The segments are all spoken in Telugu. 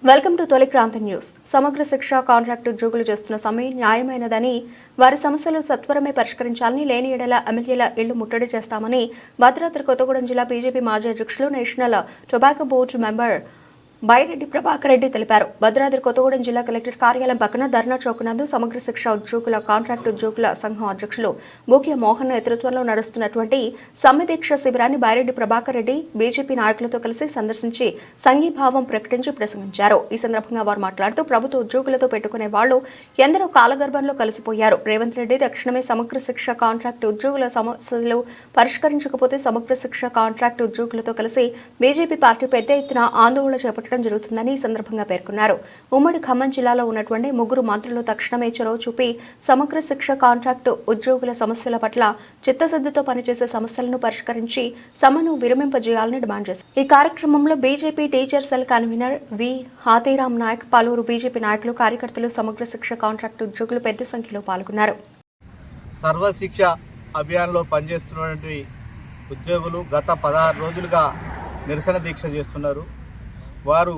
వెల్కమ్ టు తొలి క్రాంతి న్యూస్. సమగ్ర శిక్ష కాంట్రాక్టు ఉద్యోగులు చేస్తున్న సమ్మె న్యాయమైనదని, వారి సమస్యలు సత్వరమే పరిష్కరించాలని, లేని ఎడల ఎమ్మెల్యేల ఇళ్లు ముట్టడి చేస్తామని భద్రాద్రి కొత్తగూడెం జిల్లా బీజేపీ మాజీ అధ్యక్షులు, national tobacco board member Byreddy Prabhakar Reddy తెలిపారు. భద్రాద్రి కొత్తగూడెం జిల్లా కలెక్టర్ కార్యాలయం పక్కన ధర్నా చౌక్ నందు సమగ్ర శిక్ష ఉద్యోగుల కాంట్రాక్టు ఉద్యోగుల సంఘం అధ్యక్షులు బూక్య మోహన్ నేతృత్వంలో నడుస్తున్నటువంటి సమ్మె దీక్ష శిబిరాన్ని బైరెడ్డి ప్రభాకర్ రెడ్డి బీజేపీ నాయకులతో కలిసి సందర్శించి సంఘీభావం ప్రకటించి ప్రసంగించారు. ఈ సందర్భంగా వారు మాట్లాడుతూ ప్రభుత్వ ఉద్యోగులతో పెట్టుకునే వాళ్లు ఎందరో కాలగర్భంలో కలిసిపోయారు. రేవంత్ రెడ్డి తక్షణమే సమగ్ర శిక్ష కాంట్రాక్టు ఉద్యోగుల సమస్యలు పరిష్కరించకపోతే సమగ్ర శిక్ష కాంట్రాక్టు ఉద్యోగులతో కలిసి బీజేపీ పార్టీ పెద్ద ఎత్తున ఆందోళన చేపట్టడం జరుగుతుందని ఈ సందర్భంగా పేర్కొన్నారు. ఉమ్మడి ఖమ్మం జిల్లాలో ఉన్నటువంటి 3 మంత్రులు తక్షణమే చొరవ చూపి సమగ్ర శిక్ష కాంట్రాక్టు ఉద్యోగుల సమస్యల పట్ల చిత్తశుద్ధితో పనిచేసే సమస్యలను పరిష్కరించి సమ్మెను విరమింపజేయాలని డిమాండ్ చేశారు. ఈ కార్యక్రమంలో బీజేపీ టీచర్ సెల్ కన్వీనర్ వి హాతీరామ్ నాయక్, పలువురు బీజేపీ నాయకులు, కార్యకర్తలు, సమగ్ర శిక్ష కాంట్రాక్టు ఉద్యోగులు పెద్ద సంఖ్యలో పాల్గొన్నారు. సర్వశిక్ష అభియాన్లో పనిచేస్తున్నటువంటి ఉద్యోగులు గత 16 రోజులుగా నిరసన దీక్ష చేస్తున్నారు. వారు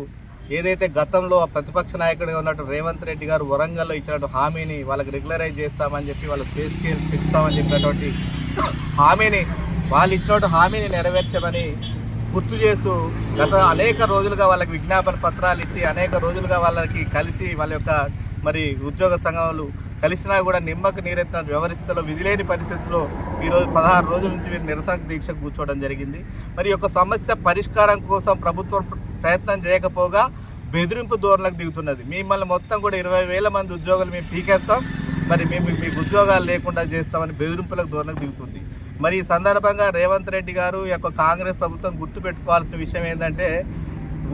ఏదైతే గతంలో ప్రతిపక్ష నాయకుడిగా ఉన్నట్టు రేవంత్ రెడ్డి గారు వరంగల్లో ఇచ్చినట్టు హామీని వాళ్ళకి రెగ్యులరైజ్ చేస్తామని చెప్పి, వాళ్ళ పే స్కేల్ పెంచుతామని చెప్పినటువంటి హామీని, వాళ్ళు ఇచ్చినట్టు హామీని నెరవేర్చమని గుర్తు చేస్తూ గత అనేక రోజులుగా వాళ్ళకి విజ్ఞాపన పత్రాలు ఇచ్చి, అనేక రోజులుగా వాళ్ళకి కలిసి వాళ్ళ యొక్క ఉద్యోగ సంఘాలు కలిసినా కూడా నిమ్మకు నీరెత్తిన వ్యవహరిస్తలో విధిలేని పరిస్థితుల్లో ఈరోజు 16 రోజుల నుంచి వీరు నిరసన దీక్ష కూర్చోవడం జరిగింది. మరి యొక్క సమస్య పరిష్కారం కోసం ప్రభుత్వం ప్రయత్నం చేయకపోగా బెదిరింపు ధోరణులకు దిగుతున్నది. మిమ్మల్ని మొత్తం కూడా 20,000 మంది ఉద్యోగులు మేము పీకేస్తాం, మరి మేము మీకు ఉద్యోగాలు లేకుండా చేస్తామని బెదిరింపులకు ధోరణులకు దిగుతుంది. మరి ఈ సందర్భంగా రేవంత్ రెడ్డి గారు యొక్క కాంగ్రెస్ ప్రభుత్వం గుర్తుపెట్టుకోవాల్సిన విషయం ఏంటంటే,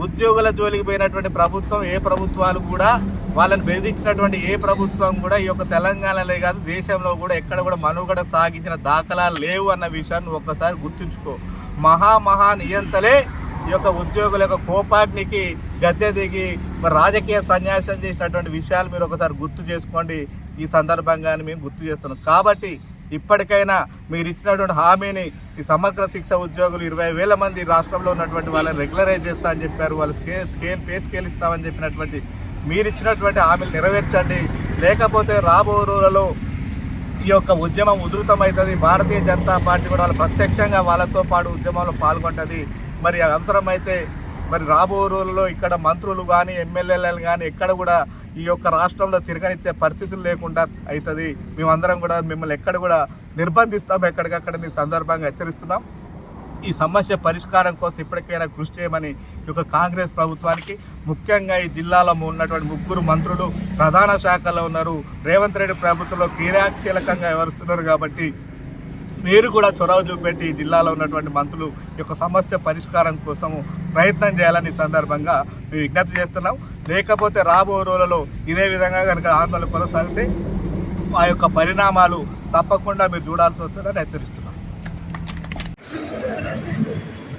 ఉద్యోగుల జోలికి పోయినటువంటి ప్రభుత్వం ఏ ప్రభుత్వాలు కూడా, వాళ్ళని బెదిరించినటువంటి ఏ ప్రభుత్వం కూడా ఈ యొక్క తెలంగాణలో కాదు దేశంలో కూడా ఎక్కడ కూడా మనుగడ సాగించిన దాఖలాలు లేవు అన్న విషయాన్ని ఒక్కసారి గుర్తుంచుకో. మహా నియంతలే ఈ యొక్క ఉద్యోగుల యొక్క కోపాగ్నికి గద్దె దిగి రాజకీయ సన్యాసం చేసినటువంటి విషయాలు మీరు ఒకసారి గుర్తు చేసుకోండి. ఈ సందర్భంగానే మేము గుర్తు చేస్తున్నాం. కాబట్టి ఇప్పటికైనా మీరు ఇచ్చినటువంటి హామీని, ఈ సమగ్ర శిక్ష ఉద్యోగులు 20,000 మంది రాష్ట్రంలో ఉన్నటువంటి వాళ్ళని రెగ్యులరైజ్ చేస్తా అని చెప్పారు, వాళ్ళు పే స్కేల్ ఇస్తామని చెప్పినటువంటి మీరు ఇచ్చినటువంటి హామీలు నెరవేర్చండి. లేకపోతే రాబో రోజులలో ఈ యొక్క ఉద్యమం ఉధృతమవుతుంది. భారతీయ జనతా పార్టీ కూడా వాళ్ళు ప్రత్యక్షంగా వాళ్ళతో పాటు ఉద్యమంలో పాల్గొంటుంది. మరి అవసరమైతే రాబో రోజుల్లో ఇక్కడ మంత్రులు కానీ ఎమ్మెల్యేలు కానీ ఎక్కడ కూడా ఈ యొక్క రాష్ట్రంలో తిరగనిచ్చే పరిస్థితులు లేకుండా అవుతుంది. మేమందరం కూడా మిమ్మల్ని ఎక్కడ కూడా నిర్బంధిస్తాం, ఎక్కడికక్కడ ఈ సందర్భంగా హెచ్చరిస్తున్నాం. ఈ సమస్య పరిష్కారం కోసం ఇప్పటికైనా కృషి చేయమని ఈ యొక్క కాంగ్రెస్ ప్రభుత్వానికి, ముఖ్యంగా ఈ జిల్లాలో ఉన్నటువంటి 3 మంత్రులు ప్రధాన శాఖల్లో ఉన్నారు. రేవంత్ రెడ్డి ప్రభుత్వంలో క్రియాశీలకంగా వ్యవహరిస్తున్నారు. కాబట్టి మీరు కూడా చొరవ చూపెట్టి జిల్లాలో ఉన్నటువంటి మంత్రులు యొక్క సమస్య పరిష్కారం కోసము ప్రయత్నం చేయాలని సందర్భంగా మేము విజ్ఞప్తి చేస్తున్నాం. లేకపోతే రాబో రోజులలో ఇదే విధంగా కనుక ఆందోళన కొనసాగితే ఆ యొక్క పరిణామాలు తప్పకుండా మీరు చూడాల్సి వస్తుందని హెచ్చరిస్తున్నాం.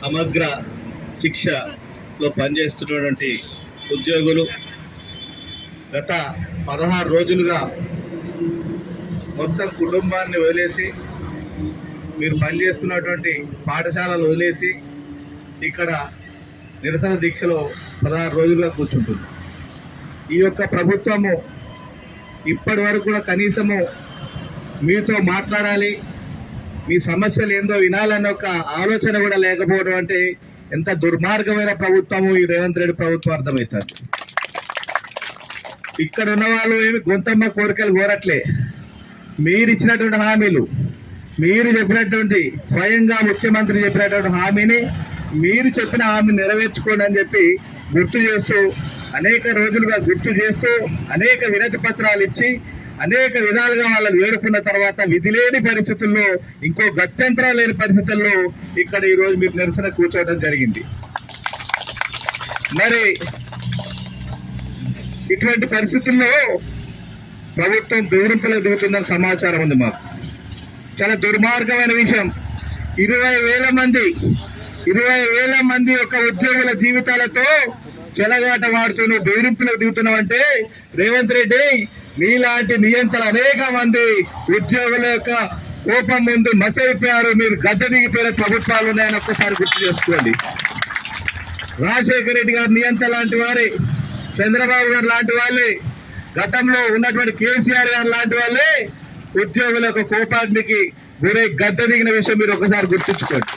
సమగ్ర శిక్షలో పనిచేస్తున్నటువంటి ఉద్యోగులు గత 16 రోజులుగా మొత్తం కుటుంబాన్ని వదిలేసి, మీరు పనిచేస్తున్నటువంటి పాఠశాలలు వదిలేసి ఇక్కడ నిరసన దీక్షలో 16 రోజులుగా కూర్చుంటుంది. ఈ యొక్క ప్రభుత్వము ఇప్పటి వరకు కూడా కనీసము మీతో మాట్లాడాలి, మీ సమస్యలు ఏందో వినాలన్న ఒక ఆలోచన కూడా లేకపోవడం అంటే ఎంత దుర్మార్గమైన ప్రభుత్వము ఈ రేవంత్ రెడ్డి ప్రభుత్వం అర్థమవుతుంది. ఇక్కడ ఉన్న వాళ్ళు ఏమి గొంతమ్మ కోరికలు కోరట్లే. మీరు ఇచ్చినటువంటి హామీలు, మీరు చెప్పినటువంటి స్వయంగా ముఖ్యమంత్రి చెప్పినటువంటి హామీని, మీరు చెప్పిన హామీని నెరవేర్చుకోండి అని చెప్పి గుర్తు చేస్తూ, అనేక రోజులుగా గుర్తు చేస్తూ, అనేక వినతి పత్రాలు ఇచ్చి, అనేక విధాలుగా వాళ్ళని వేడుకున్న తర్వాత విధి లేని పరిస్థితుల్లో, ఇంకో గత్యంతరం లేని పరిస్థితుల్లో ఇక్కడ ఈరోజు మీరు నిరసన కూర్చోవడం జరిగింది. మరి ఇటువంటి పరిస్థితుల్లో ప్రభుత్వం బెదిరింపులకు దిగుతుందని సమాచారం ఉంది మాకు. చాలా దుర్మార్గమైన విషయం. 20,000 మంది యొక్క ఉద్యోగుల జీవితాలతో చెలగాట వాడుతూ బెదిరింపులకు దిగుతున్నామంటే, రేవంత్ రెడ్డి మీలాంటి నియంత్రణ అనేక మంది ఉద్యోగుల యొక్క కోపం ముందు మసైపోయారు. మీరు గద్దె దిగిపోయిన ప్రభుత్వాలు ఉన్నాయని ఒక్కసారి గుర్తు చేసుకోండి. రాజశేఖర రెడ్డి గారు నియంత్రణ లాంటి వారే చంద్రబాబు గారు లాంటి వాళ్ళే, గతంలో ఉన్నటువంటి కేసీఆర్ గారు లాంటి వాళ్ళే ఉద్యోగుల యొక్క కోపాగ్నికి గురై గద్దె దిగిన విషయం మీరు ఒకసారి గుర్తుంచుకోండి.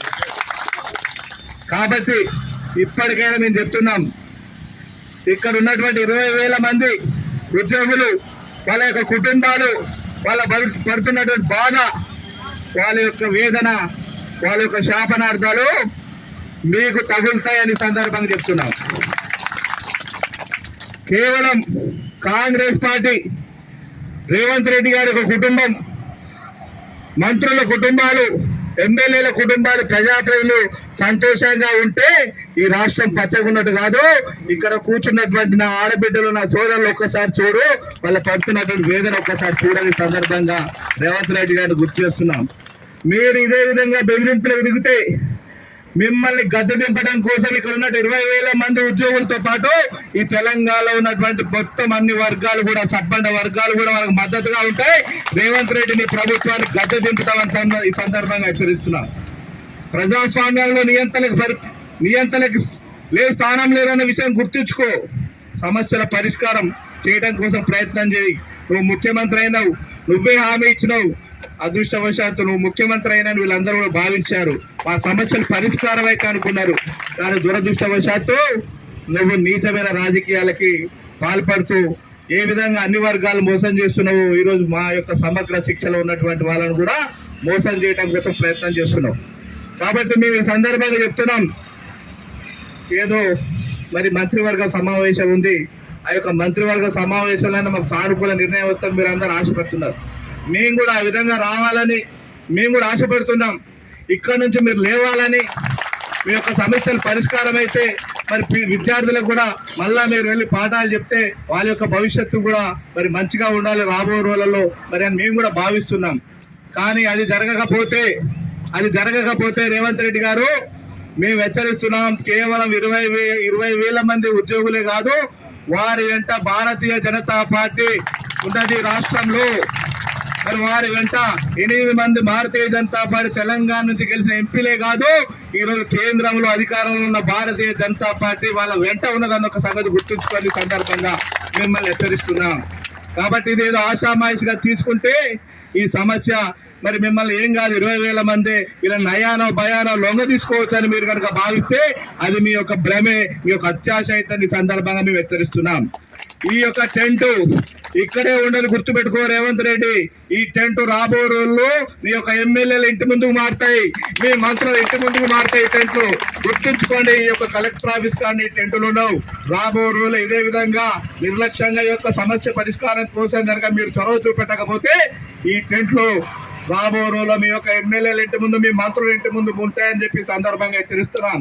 కాబట్టి ఇప్పటికైనా మేము చెప్తున్నాం, ఇక్కడ ఉన్నటువంటి 20,000 మంది ఉద్యోగులు, వాళ్ళ యొక్క కుటుంబాలు, వాళ్ళ పడుతున్నటువంటి బాధ, వాళ్ళ యొక్క వేదన, వాళ్ళ యొక్క శాపనార్థాలు మీకు తగులుతాయని సందర్భంగా చెప్తున్నాం. కేవలం కాంగ్రెస్ పార్టీ, రేవంత్ రెడ్డి గారి ఒక కుటుంబం, మంత్రుల కుటుంబాలు, ఎమ్మెల్యేల కుటుంబాలు, ప్రజాప్రతినిధులు సంతోషంగా ఉంటే ఈ రాష్ట్రం పచ్చగున్నట్టు కాదు. ఇక్కడ కూర్చున్నటువంటి నా ఆడబిడ్డలు, నా సోదరులు ఒక్కసారి చూడు, వాళ్ళ పడుతున్నటువంటి వేదన ఒక్కసారి చూడని సందర్భంగా రేవంత్ రెడ్డి గారిని గుర్తు చేస్తున్నాం. మీరు ఇదే విధంగా బెదిరింపులకు దిగితే మిమ్మల్ని గద్దె దింపడం కోసం ఇక్కడ ఉన్న 20,000 మంది ఉద్యోగులతో పాటు ఈ తెలంగాణలో ఉన్నటువంటి మొత్తం అన్ని వర్గాలు కూడా, సబ్బండ వర్గాలు కూడా వాళ్ళకి మద్దతుగా ఉంటాయి. రేవంత్ రెడ్డిని ప్రభుత్వాన్ని గద్దె దింపుతామని ఈ సందర్భంగా హెచ్చరిస్తున్నాం. ప్రజాస్వామ్యంలో నియంత్రణకి లేదు, స్థానం లేదన్న విషయం గుర్తుంచుకో. సమస్యల పరిష్కారం చేయడం కోసం ప్రయత్నం చేయి. నువ్వు ముఖ్యమంత్రి అయినావు, నువ్వే హామీ ఇచ్చినావు. అదృష్టవశాత్తు నువ్వు ముఖ్యమంత్రి అయినా వీళ్ళందరూ కూడా భావించారు, మా సమస్యలు పరిష్కారం అయితే అనుకున్నారు. కానీ దురదృష్టవశాత్తు నువ్వు నీచమైన రాజకీయాలకి పాల్పడుతూ ఏ విధంగా అన్ని వర్గాలు మోసం చేస్తున్నావు. ఈరోజు మా యొక్క సమగ్ర శిక్షలో ఉన్నటువంటి వాళ్ళను కూడా మోసం చేయడం కోసం ప్రయత్నం చేస్తున్నావు. కాబట్టి మేము ఈ సందర్భంగా చెప్తున్నాం, ఏదో మరి మంత్రివర్గ సమావేశం ఉంది, ఆ యొక్క మంత్రివర్గ సమావేశాలైనా మాకు సానుకూల నిర్ణయం వస్తుంది మీరు అందరూ ఆశపడుతున్నారు. మేము కూడా ఆ విధంగా రావాలని మేము కూడా ఆశపడుతున్నాం. ఇక్కడ నుంచి మీరు లేవాలని, మీ యొక్క సమస్యలు పరిష్కారం అయితే మరి విద్యార్థులకు కూడా మళ్ళా మీరు వెళ్ళి పాఠాలు చెప్తే వాళ్ళ యొక్క భవిష్యత్తు కూడా మరి మంచిగా ఉండాలి రాబో రోజులలో మరి అని మేము కూడా భావిస్తున్నాం. కానీ అది జరగకపోతే రేవంత్ రెడ్డి గారు మేము హెచ్చరిస్తున్నాం, కేవలం 20,000 మంది ఉద్యోగులే కాదు, వారి వెంట భారతీయ జనతా పార్టీ ఉన్నది రాష్ట్రంలో. మరి వారి వెంట 8 మంది భారతీయ జనతా పార్టీ తెలంగాణ నుంచి గెలిచిన ఎంపీలే కాదు, ఈరోజు కేంద్రంలో అధికారంలో ఉన్న భారతీయ జనతా పార్టీ వాళ్ళ వెంట ఉన్నదన్న ఒక సంగతి గుర్తుంచుకొని సందర్భంగా మిమ్మల్ని హెచ్చరిస్తున్నాం. కాబట్టి ఇదేదో ఆషామాయిషిగా తీసుకుంటే ఈ సమస్య మరి మిమ్మల్ని ఏం కాదు, 20,000 మంది వీళ్ళ నయానో భయానో లొంగ తీసుకోవచ్చు అని మీరు కనుక భావిస్తే అది మీ యొక్క భ్రమే, మీ యొక్క అత్యాశ అయితే సందర్భంగా మేము హెచ్చరిస్తున్నాం. ఈ యొక్క టెంట్ ఇక్కడే ఉండదు, గుర్తుపెట్టుకో రేవంత్ రెడ్డి. ఈ టెంట్ రాబో రోజుల్లో మీ యొక్క ఎమ్మెల్యేలు ఇంటి ముందుకు మారుతాయి, మీ మంత్రులు ఇంటి ముందుకు మారుతాయి. టెంట్లు గుర్తుంచుకోండి. ఈ యొక్క కలెక్టర్ ఆఫీస్ కానీ టెంట్లు ఉండవు. రాబో రోజులు ఇదే విధంగా నిర్లక్ష్యంగా ఈ యొక్క సమస్య పరిష్కారం కోసం కనుక మీరు చొరవ చూపెట్టకపోతే ఈ టెంట్లు రాబో రోజుల్లో మీ యొక్క ఎమ్మెల్యేల ఇంటి ముందు, మీ మంత్రుల ఇంటి ముందు ఉంటాయని చెప్పి సందర్భంగా హెచ్చరిస్తున్నాం.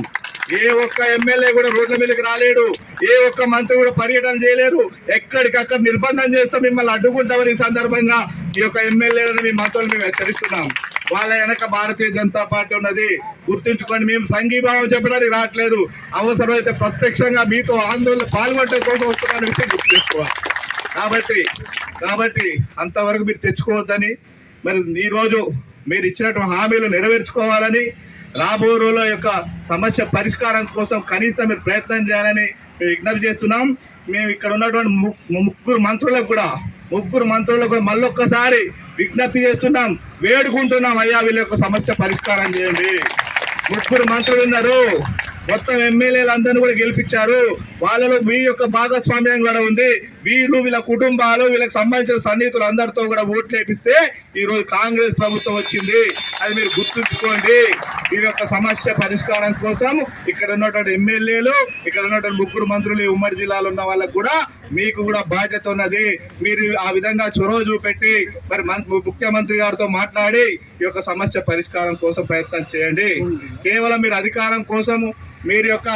ఏ ఒక్క ఎమ్మెల్యే కూడా రోడ్ల మీదకి రాలేడు, ఏ ఒక్క మంత్రి కూడా పర్యటన చేయలేరు. ఎక్కడికక్కడ నిర్బంధం చేస్తాం, మిమ్మల్ని అడ్డుకుంటామని ఈ సందర్భంగా ఈ యొక్క ఎమ్మెల్యేలను, మీ మంత్రులను మేము హెచ్చరిస్తున్నాం. వాళ్ళ వెనక భారతీయ జనతా పార్టీ ఉన్నది గుర్తుంచుకోండి. మేము సంఘీభావం చెప్పడానికి రావట్లేదు, అవసరమైతే ప్రత్యక్షంగా మీతో ఆందోళన పాల్గొనడం కోసం వస్తున్న విషయం గుర్తు చేసుకోవాలి. కాబట్టి అంతవరకు మీరు తెచ్చుకోవద్దని, మరి ఈ రోజు మీరు ఇచ్చినటువంటి హామీలు నెరవేర్చుకోవాలని, రాబో రోజుల యొక్క సమస్య పరిష్కారం కోసం కనీసం మీరు ప్రయత్నం చేయాలని మేము విజ్ఞప్తి చేస్తున్నాం. మేము ఇక్కడ ఉన్నటువంటి ముగ్గురు మంత్రులకు కూడా మళ్ళొక్కసారి విజ్ఞప్తి చేస్తున్నాం, వేడుకుంటున్నాం, అయ్యా వీళ్ళ యొక్క సమస్య పరిష్కారం చేయండి. 3 మంత్రులు ఉన్నారు, మొత్తం ఎమ్మెల్యేలు అందరినీ కూడా గెలిపించారు, వాళ్ళలో మీ యొక్క భాగస్వామ్యం కూడా ఉంది. వీళ్ళ కుటుంబాలు, వీళ్ళకి సంబంధించిన సన్నిహితులు అందరితో కూడా ఓట్లు వేపిస్తే ఈ రోజు కాంగ్రెస్ ప్రభుత్వం వచ్చింది. అది మీరు గుర్తుంచుకోండి. ఈ యొక్క సమస్య పరిష్కారం కోసం ఇక్కడ ఉన్నటువంటి ఎమ్మెల్యేలు, ఇక్కడ ఉన్నటువంటి 3 మంత్రులు, ఉమ్మడి జిల్లాలో ఉన్న వాళ్ళకు కూడా మీకు కూడా బాధ్యత ఉన్నది. మీరు ఆ విధంగా చొరవ చూపెట్టి మరి ముఖ్యమంత్రి గారితో మాట్లాడి ఈ యొక్క సమస్య పరిష్కారం కోసం ప్రయత్నం చేయండి. కేవలం మీరు అధికారం కోసం, మీరు యొక్క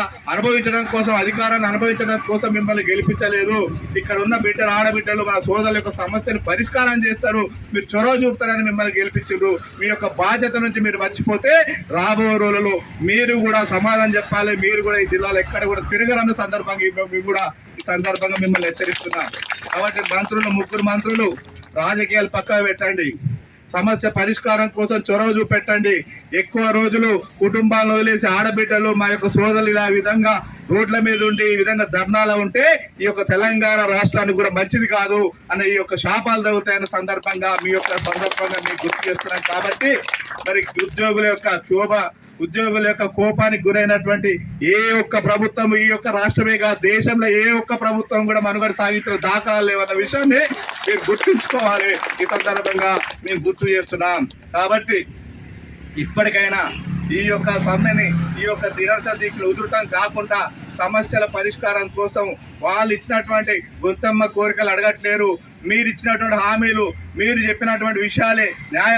అధికారాన్ని అనుభవించడం కోసం మిమ్మల్ని గెలిపించలేదు. ఇక్కడ ఉన్న ఆడబిడ్డలు, మా సోదరుల యొక్క సమస్యను పరిష్కారం చేస్తారు, మీరు చొరవ చూపుతారని మిమ్మల్ని గెలిపించారు. మీ యొక్క బాధ్యత నుంచి మీరు మర్చిపోతే రాబో రోజులలో మీరు కూడా సమాధానం చెప్పాలి. మీరు కూడా ఈ జిల్లాలో ఎక్కడ కూడా తిరగరన్న సందర్భంగా మేము కూడా ఈ సందర్భంగా మిమ్మల్ని హెచ్చరిస్తున్నాం. కాబట్టి 3 మంత్రులు రాజకీయాలు పక్కన పెట్టండి, సమస్య పరిష్కారం కోసం చొరవ చూపెట్టండి. ఎక్కువ రోజులు కుటుంబాలను వదిలేసి ఆడబిడ్డలు మా యొక్క సోదరులు ఇలా విధంగా రోడ్ల మీద ఉండి ఈ విధంగా ధర్నాలు ఉంటే ఈ యొక్క తెలంగాణ రాష్ట్రానికి కూడా మంచిది కాదు అనే ఈ యొక్క శాపాలు తగులుతాయన్న సందర్భంగా మీకు గుర్తు చేస్తున్నాం. కాబట్టి మరి ఉద్యోగుల యొక్క కోపానికి గురైనటువంటి ఏ ఒక్క ప్రభుత్వం, ఈ యొక్క రాష్ట్రమే కాదు దేశంలో ఏ ఒక్క ప్రభుత్వం కూడా మనుగడ సాగించిన దాఖలాలు లేవన్న విషయాన్ని మీరు గుర్తుంచుకోవాలి. ఈ సందర్భంగా మేము గుర్తు చేస్తున్నాం. కాబట్టి ఇప్పటికైనా ఈ యొక్క సమ్మెని, ఈ యొక్క నిరసన దీక్షలు ఉధృతం కాకుండా సమస్యల పరిష్కారం కోసం వాళ్ళు ఇచ్చినటువంటి గొంతమ్మ కోరికలు అడగట్లేరు. మీరు ఇచ్చినటువంటి హామీలు, మీరు చెప్పినటువంటి విషయాలే న్యాయ